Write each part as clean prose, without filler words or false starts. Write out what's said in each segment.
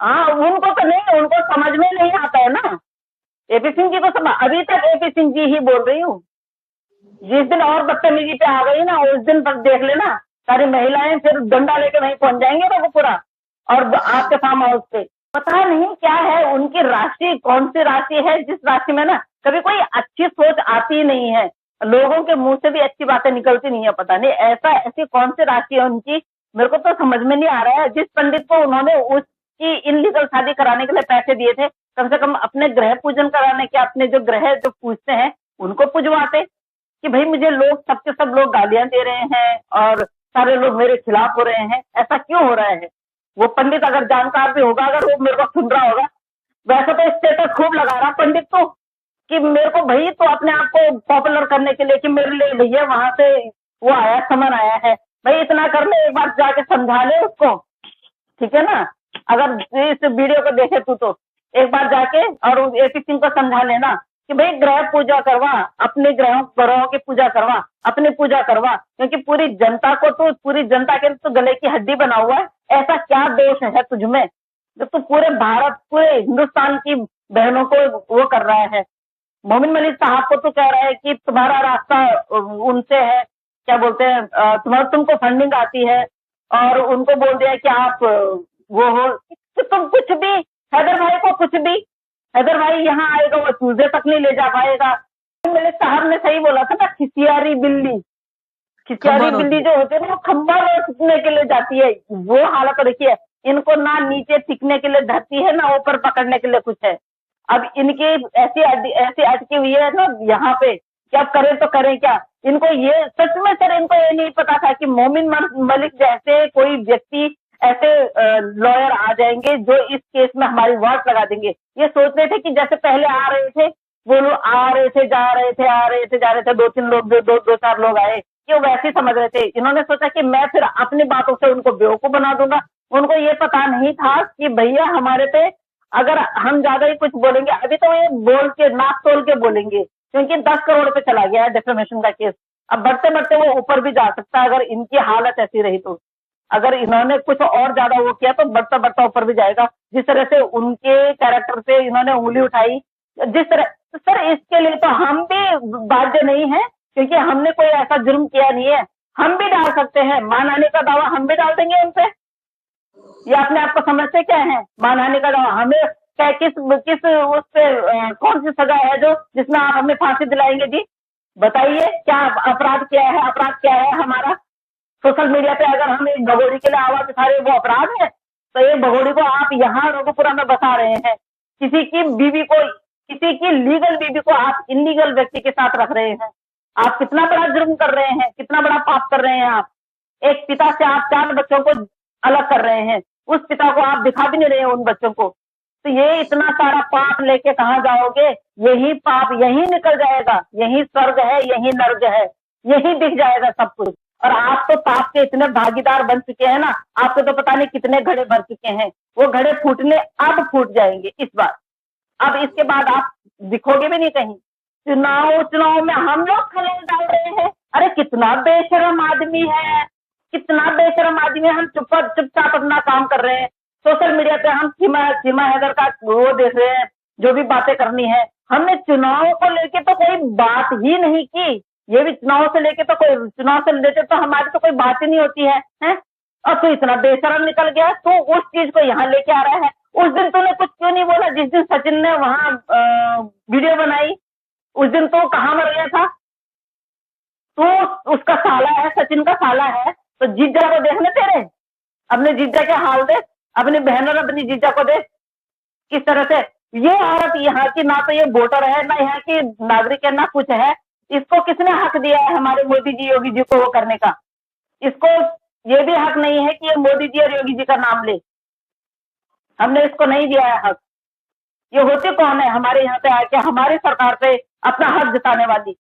हाँ, उनको तो नहीं, उनको समझ में नहीं आता है ना। एपी सिंह जी को समझ, अभी तक एपी सिंह जी ही बोल रही हूँ। जिस दिन और बदतमीजी पे आ गई ना, उस दिन पर देख लेना, सारी महिलाएं फिर डंडा लेकर वहीं पहुंच जाएंगे रघुपुरा और आपके फार्म हाउस पे। पता नहीं क्या है उनकी राशि, कौन सी राशि है जिस राशि में ना कभी कोई अच्छी सोच आती ही नहीं है, लोगों के मुंह से भी अच्छी बातें निकलती नहीं है। पता नहीं ऐसा, ऐसी कौन सी राशि है उनकी, मेरे को तो समझ में नहीं आ रहा है। जिस पंडित को उन्होंने उसकी इनलीगल शादी कराने के लिए पैसे दिए थे, कम से कम अपने ग्रह पूजन कराने के, अपने जो ग्रह जो पूजते हैं उनको पुजवाते कि भाई मुझे लोग, सबके सब लोग गालियां दे रहे हैं और सारे लोग मेरे खिलाफ हो रहे हैं, ऐसा क्यों हो रहा है। वो पंडित अगर जानकार भी होगा, अगर वो मेरे को सुन रहा होगा, वैसे तो स्टेटस खूब लगा रहा पंडित तो, कि मेरे को भाई तो अपने आप को पॉपुलर करने के लिए कि मेरे लिए भैया वहां से वो आया, समन आया है, भाई इतना कर ले, एक बार जाके समझा ले उसको, ठीक है ना। अगर इस वीडियो को देखे तू तो एक बार जाके और उस एपी सिंह को समझा लेना कि भाई ग्रह पूजा करवा, अपने ग्रहों की पूजा करवा, अपनी पूजा करवा, क्योंकि पूरी जनता को तो, पूरी जनता के तो गले की हड्डी बना हुआ है। ऐसा क्या दोष है तुझमें जो तू पूरे भारत, पूरे हिंदुस्तान की बहनों को वो कर रहा है। मोमिन मलिक साहब को तो कह रहा है कि तुम्हारा रास्ता उनसे है, क्या बोलते हैं, तुम्हारा, तुमको फंडिंग आती है, और उनको बोल दिया कि आप वो हो, तो तुम कुछ भी, हैदर भाई को कुछ भी, हैदर भाई यहाँ आएगा वो चूजे तक नहीं ले जा पाएगा। मलिक साहब ने सही बोला था ना, खिसियारी बिल्ली, खिसियारी बिल्ली जो होती है ना, वो खंबा रोकने के लिए जाती है, वो हालत देखिए। इनको ना नीचे टिकने के लिए धरती है, ना ऊपर पकड़ने के लिए कुछ है। अब इनकी ऐसी अटकी हुई है ना यहाँ पे कि अब करें तो करें क्या। इनको ये सच में सर, इनको ये नहीं पता था कि मोमिन मलिक जैसे कोई व्यक्ति, ऐसे लॉयर आ जाएंगे जो इस केस में हमारी वाट लगा देंगे। ये सोच रहे थे कि जैसे पहले आ रहे थे वो लोग, आ रहे थे, जा रहे थे, आ रहे थे, जा रहे थे, दो तीन लोग, दो चार लोग आए, ये वैसे ही समझ रहे थे। इन्होंने सोचा कि मैं फिर अपनी बातों से उनको बेवकूफ बना दूंगा। उनको ये पता नहीं था कि भैया हमारे पे अगर हम ज्यादा ही कुछ बोलेंगे, अभी तो ये बोल के नाक तोल के बोलेंगे, क्योंकि 10 करोड़ पे चला गया है डेफेमेशन का केस। अब बढ़ते बढ़ते वो ऊपर भी जा सकता है अगर इनकी हालत ऐसी रही तो। अगर इन्होंने कुछ और ज्यादा वो किया तो बढ़ता बढ़ता ऊपर भी जाएगा। जिस तरह से उनके कैरेक्टर से इन्होंने उंगली उठाई, जिस तरह, तो सर इसके लिए तो हम भी बाध्य नहीं है, क्योंकि हमने कोई ऐसा जुर्म किया नहीं है। हम भी डाल सकते हैं मानहानि का दावा, हम भी डाल देंगे उनसे। ये अपने आप को समझते क्या है, मानहानि का दावा हमें क्या, किस किस उससे कौन सी सजा है जो जिसमें आप हमें फांसी दिलाएंगे जी? बताइए क्या अपराध किया है, अपराध क्या है हमारा? सोशल मीडिया पे अगर हम एक भगोड़ी के लिए आवाज उठा रहे, वो अपराध है? तो ये भगोड़ी को आप यहाँ रघुपुरा में बसा रहे हैं, किसी की बीवी को, किसी की लीगल बीवी को आप इलीगल व्यक्ति के साथ रख रहे हैं। आप कितना बड़ा जुर्म कर रहे हैं, कितना बड़ा पाप कर रहे हैं आप। एक पिता से आप 4 बच्चों को अलग कर रहे हैं, उस पिता को आप दिखा भी नहीं रहे हैं उन बच्चों को। तो ये इतना सारा पाप लेके कहाँ जाओगे? यही पाप यही निकल जाएगा, यही स्वर्ग है, यही नर्क है, यही दिख जाएगा सब कुछ। और आप तो पाप के इतने भागीदार बन चुके हैं ना, आपको तो पता नहीं कितने घड़े भर चुके हैं। वो घड़े फूटने अब फूट जाएंगे इस बार। अब इसके बाद आप दिखोगे भी नहीं कहीं। चुनाव में हम लोग खलेल डाल रहे हैं। अरे कितना बेशरम आदमी है, कितना बेशरम आदमी है। हम चुपचाप अपना काम कर रहे हैं। सोशल मीडिया पे हम सीमा हैदर का वो देख रहे हैं, जो भी बातें करनी है। हमने चुनाव को लेके तो कोई बात ही नहीं की। ये भी चुनाव से लेके तो कोई, चुनाव से लेके तो हमारी तो कोई बात ही नहीं होती है? और तू इतना बेशरम निकल गया, तू उस चीज को यहाँ लेके आ रहा है। उस दिन तूने कुछ क्यों नहीं बोला जिस दिन सचिन ने वहां वीडियो बनाई? उस दिन तो कहाँ मर गया था तू? उसका साला है, सचिन का साला है, तो जीजा को देखने तेरे, अपने जीजा के हाल दे, अपनी बहन और अपनी जीजा को देख किस तरह से। ये औरत यहाँ की ना तो ये वोटर है, ना यहाँ की नागरिक है, ना कुछ है। इसको किसने हक दिया है हमारे मोदी जी योगी जी को वो करने का? इसको ये भी हक नहीं है कि ये मोदी जी और योगी जी का नाम ले। हमने इसको नहीं दिया है हक। ये होते कौन है हमारे यहाँ पे आके हमारी सरकार पे अपना हक जताने वाली?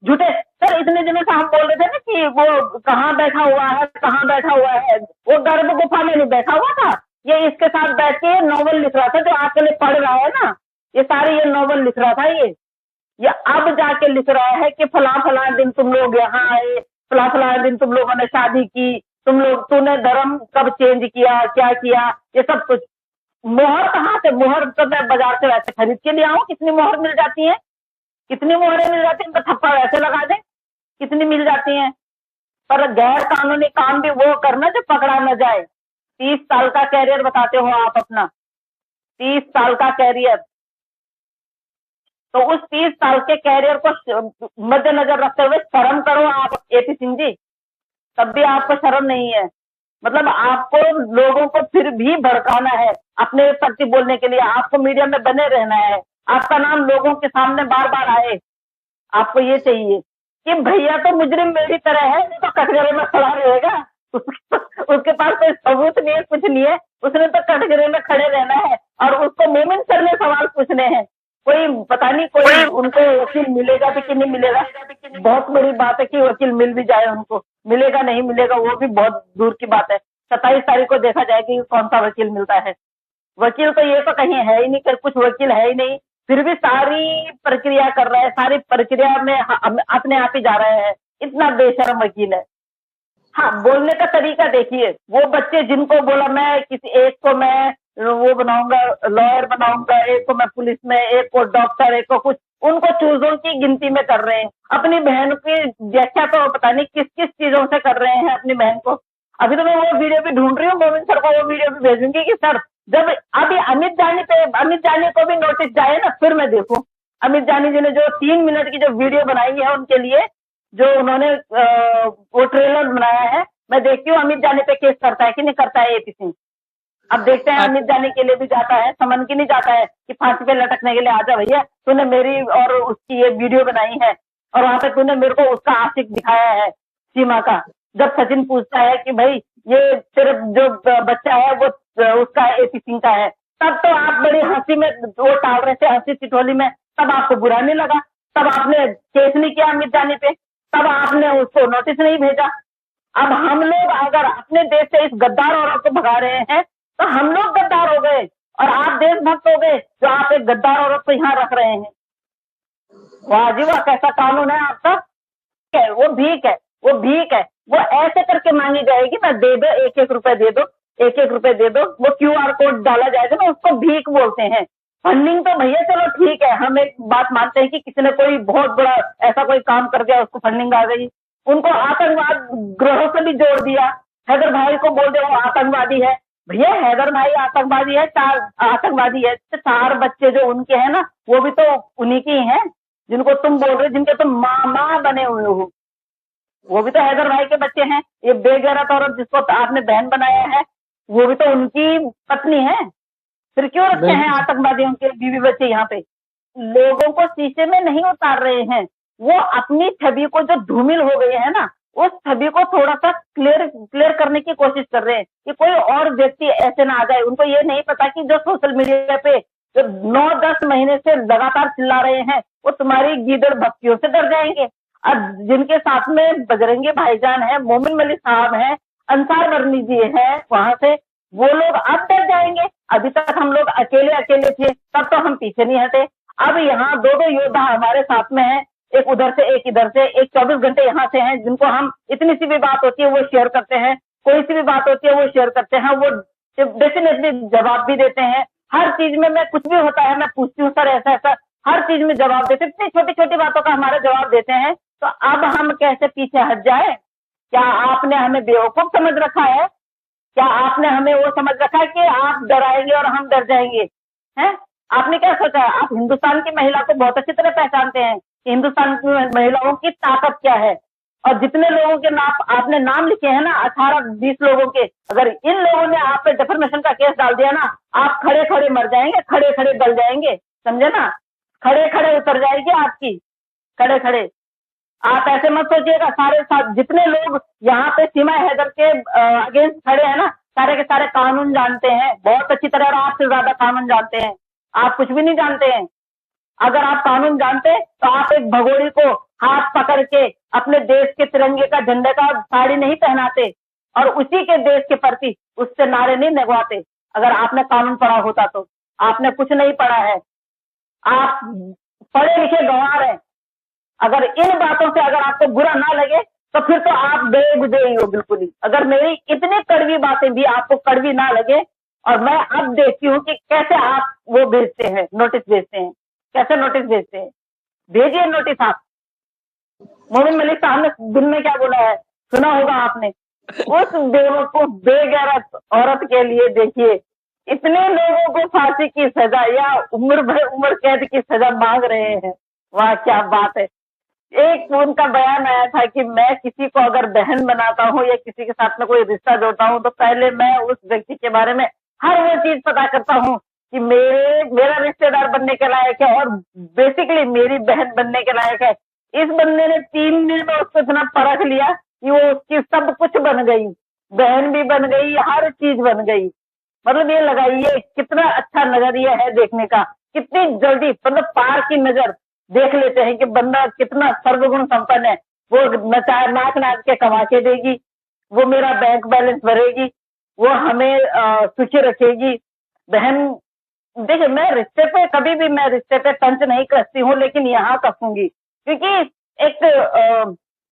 झूठे सर, इतने दिनों से हम बोल रहे थे ना कि वो कहाँ बैठा हुआ है, कहाँ बैठा हुआ है। वो गर्भ गुफा में नहीं बैठा हुआ था, ये इसके साथ बैठ के नॉवल लिख रहा था, जो आपके लिए पढ़ रहा है ना, ये सारे ये नॉवल लिख रहा था। ये अब जाके लिख रहा है कि फला फला दिन तुम लोग यहाँ आए, फला फला दिन तुम लोगों ने शादी की, तुम लोग, तूने धर्म कब चेंज किया, क्या किया, ये सब कुछ। वैसे मोहर तो मैं बाजार से वैसे खरीद के ले आऊं, कितनी मोहर मिल जाती है, कितनी मोहरें मिल जाती हैं, तो थप्पड़ वैसे लगा दें, कितनी मिल जाती हैं। पर गैर कानूनी काम भी वो करना जो पकड़ा न जाए। 30 साल का कैरियर बताते हो आप अपना, 30 साल का कैरियर, तो उस 30 साल के कैरियर को मद्देनजर रखते हुए शर्म करो आप एपी सिंह जी, तब भी आपको शर्म नहीं है। मतलब आपको लोगों को फिर भी भड़काना है, अपने प्रति बोलने के लिए आपको मीडिया में बने रहना है, आपका नाम लोगों के सामने बार बार आए। आपको ये चाहिए कि भैया तो मुजरिम मेरी तरह है, वो तो कटघरे में खड़ा रहेगा, उसके पास कोई सबूत नहीं है, कुछ नहीं है, उसने तो कटघरे में खड़े रहना है और उसको मोमिन सर ने सवाल पूछने हैं। कोई पता नहीं कोई उनको वकील मिलेगा भी कि नहीं मिलेगा। बहुत बड़ी बात है कि वकील मिल भी जाए, उनको मिलेगा नहीं मिलेगा वो भी बहुत दूर की बात है। 27 तारीख को देखा जाएगा कि कौन सा वकील मिलता है। वकील तो ये तो कहीं है ही नहीं, कुछ वकील है ही नहीं, फिर भी सारी प्रक्रिया कर रहा है, सारी प्रक्रिया में अपने आप ही जा रहे हैं। इतना बेशर्म वकील है। हाँ, बोलने का तरीका देखिए, वो बच्चे जिनको बोला मैं किसी एक को मैं वो बनाऊंगा, लॉयर बनाऊंगा, एक को मैं पुलिस में, एक को डॉक्टर, एक को कुछ, उनको चूजों की गिनती में कर रहे हैं। अपनी बहन की व्याख्या तो पता नहीं किस किस चीजों से कर रहे हैं अपनी बहन को। अभी तो मैं वो वीडियो भी ढूंढ रही हूँ, मोमिन सर को वो वीडियो भी भेजूंगी कि सर जब अभी अमित जानी को भी नोटिस जाए ना, फिर मैं देखूं। अमित जानी जी ने जो 3 मिनट की जो वीडियो बनाई है उनके लिए, जो उन्होंने वो ट्रेलर बनाया है, मैं देखती हूँ अमित जानी पे केस करता है कि नहीं करता है एपी सिंह। अब देखते हैं, अमित जानी के लिए भी जाता है, समन की नहीं जाता है कि फांसी पे लटकने के लिए आजा भैया, तूने मेरी और उसकी ये वीडियो बनाई है और वहां पे तूने मेरे को उसका आशिक दिखाया है सीमा का। जब सचिन पूछता है कि भाई ये तेरा जो बच्चा है वो उसका एपी सिंह का है, तब तो आप बड़ी हंसी में वो टाल रहे थे, हंसी ठिठोली में, तब आपको बुरा नहीं लगा, तब आपने केस नहीं किया अमित जानी पे, तब आपने उसको नोटिस नहीं भेजा। अब हम लोग अगर अपने देश से इस गद्दार औरत को भगा रहे हैं तो हम लोग गद्दार हो गए और आप देशभक्त हो गए जो आप एक गद्दार औरत को यहाँ रख रहे हैं। वाह जी वाह, कैसा कानून है आपका। वो भीख है, वो भीख है, वो ऐसे करके मांगी जाएगी ना, दे दो 1-1 रुपए दे दो, 1-1 रुपए दे दो, वो QR कोड डाला जाएगा ना, उसको भीख बोलते हैं। फंडिंग तो भैया चलो ठीक है, हम एक बात मानते हैं कि किसी ने कोई बहुत बड़ा ऐसा कोई काम कर दिया, उसको फंडिंग आ गई, उनको आतंकवाद ग्रहों से भी जोड़ दिया। हैदर भाई को बोल दे वो आतंकवादी है, भैया हैदर भाई आतंकवादी है, 4 आतंकवादी है, तो 4 बच्चे जो उनके हैं ना, वो भी तो उन्हीं की हैं, जिनको तुम बोल रहे हो, जिनके तुम माँ बने हुए हो, वो भी तो हैदर भाई के बच्चे हैं। ये बेगैरत औरत जिसको आपने बहन बनाया है, वो भी तो उनकी पत्नी है। फिर क्यों रखे हैं आतंकवादियों के बीवी बच्चे यहाँ पे। लोगों को शीशे में नहीं उतार रहे हैं, वो अपनी छवि को जो धूमिल हो गई है ना, उस छवि को थोड़ा सा क्लियर करने की कोशिश कर रहे हैं कि कोई और व्यक्ति ऐसे ना आ जाए। उनको ये नहीं पता कि जो सोशल मीडिया पे जो 9-10 महीने से लगातार चिल्ला रहे हैं, वो तुम्हारी गीदड़ भक्तियों से डर जाएंगे। और जिनके साथ में बजरंगी भाईजान है, मोमिन मलिक साहब है, अंसार वर्नी जी है, वहां से वो लोग अब डर जाएंगे। अभी तक हम लोग अकेले अकेले थे, तब तो हम पीछे नहीं हटे। अब यहाँ 2-2 योद्धा हमारे साथ में है, एक उधर से एक इधर से, एक 24 घंटे यहाँ से हैं, जिनको हम इतनी सी भी बात होती है वो शेयर करते हैं, कोई सी भी बात होती है वो शेयर करते हैं, वो डेफिनेटली जवाब भी देते हैं। हर चीज में मैं कुछ भी होता है मैं पूछती हूँ, सर ऐसा ऐसा, हर चीज में जवाब देते, इतनी छोटी छोटी बातों का हमारा जवाब देते हैं। तो अब हम कैसे पीछे हट जाए? क्या आपने हमें बेवकूफ समझ रखा है? क्या आपने हमें वो समझ रखा है कि आप डराएंगे और हम डर जाएंगे? हैं? आपने क्या सोचा है? आप हिंदुस्तान की महिला को बहुत अच्छी तरह पहचानते हैं कि हिंदुस्तान की महिलाओं की ताकत क्या है। और जितने लोगों के नाम आपने नाम लिखे हैं ना, 18-20 लोगों के, अगर इन लोगों ने आप पे डिफर्मेशन का केस डाल दिया ना, आप खड़े खड़े मर जाएंगे, खड़े खड़े गल जाएंगे, समझे ना? खड़े खड़े उतर जाएगी आपकी, खड़े खड़े। आप ऐसे मत सोचिएगा, सारे साथ जितने लोग यहाँ पे सीमा हैदर के अगेंस्ट खड़े हैं ना, सारे के सारे कानून जानते हैं बहुत अच्छी तरह, और आपसे ज्यादा कानून जानते हैं। आप कुछ भी नहीं जानते हैं। अगर आप कानून जानते तो आप एक भगोड़ी को हाथ पकड़ के अपने देश के तिरंगे का, झंडे का साड़ी नहीं पहनाते और उसी के देश के प्रति उससे नारे नहीं लगवाते। अगर आपने कानून पढ़ा होता तो। आपने कुछ नहीं पढ़ा है, आप पढ़े लिखे गंवार हैं। अगर इन बातों से अगर आपको बुरा ना लगे तो फिर तो आप गए गुजरे ही हो बिल्कुल ही। अगर मेरी इतनी कड़वी बातें भी आपको कड़वी ना लगे और मैं अब देखती हूँ कि कैसे आप वो भेजते हैं, नोटिस भेजते हैं, कैसे नोटिस भेजते हैं। भेजिए नोटिस आप। मोमिन मलिक साहब ने दिन में क्या बोला है, सुना होगा आपने। उस बेवकूफ बेगैरत औरत के लिए देखिए, इतने लोगों को फांसी की सजा या उम्र भर उम्र कैद की सजा मांग रहे हैं। वाह क्या बात है। एक उनका बयान आया था कि मैं किसी को अगर बहन बनाता हूँ या किसी के साथ में कोई रिश्ता जोड़ता हूँ तो पहले मैं उस व्यक्ति के बारे में हर वो चीज पता करता हूँ कि मेरा रिश्तेदार बनने के लायक है और बेसिकली मेरी बहन बनने के लायक है। इस बंदे ने 3 दिन में उसको इतना परख लिया कि वो उसकी सब कुछ बन गई, बहन भी बन गई, हर चीज बन गई। मतलब ये लगाइए कितना अच्छा नजरिया है देखने का, कितनी जल्दी मतलब पार की नजर देख लेते हैं कि बंदा कितना सर्वगुण संपन्न है। वो नचा नाच नाच के कमा के देगी, वो मेरा बैंक बैलेंस भरेगी, वो हमें सुखी रखेगी। बहन देखिए, मैं रिश्ते पे कभी भी मैं रिश्ते पे तंज नहीं कसती हूँ, लेकिन यहाँ कसूंगी क्योंकि एक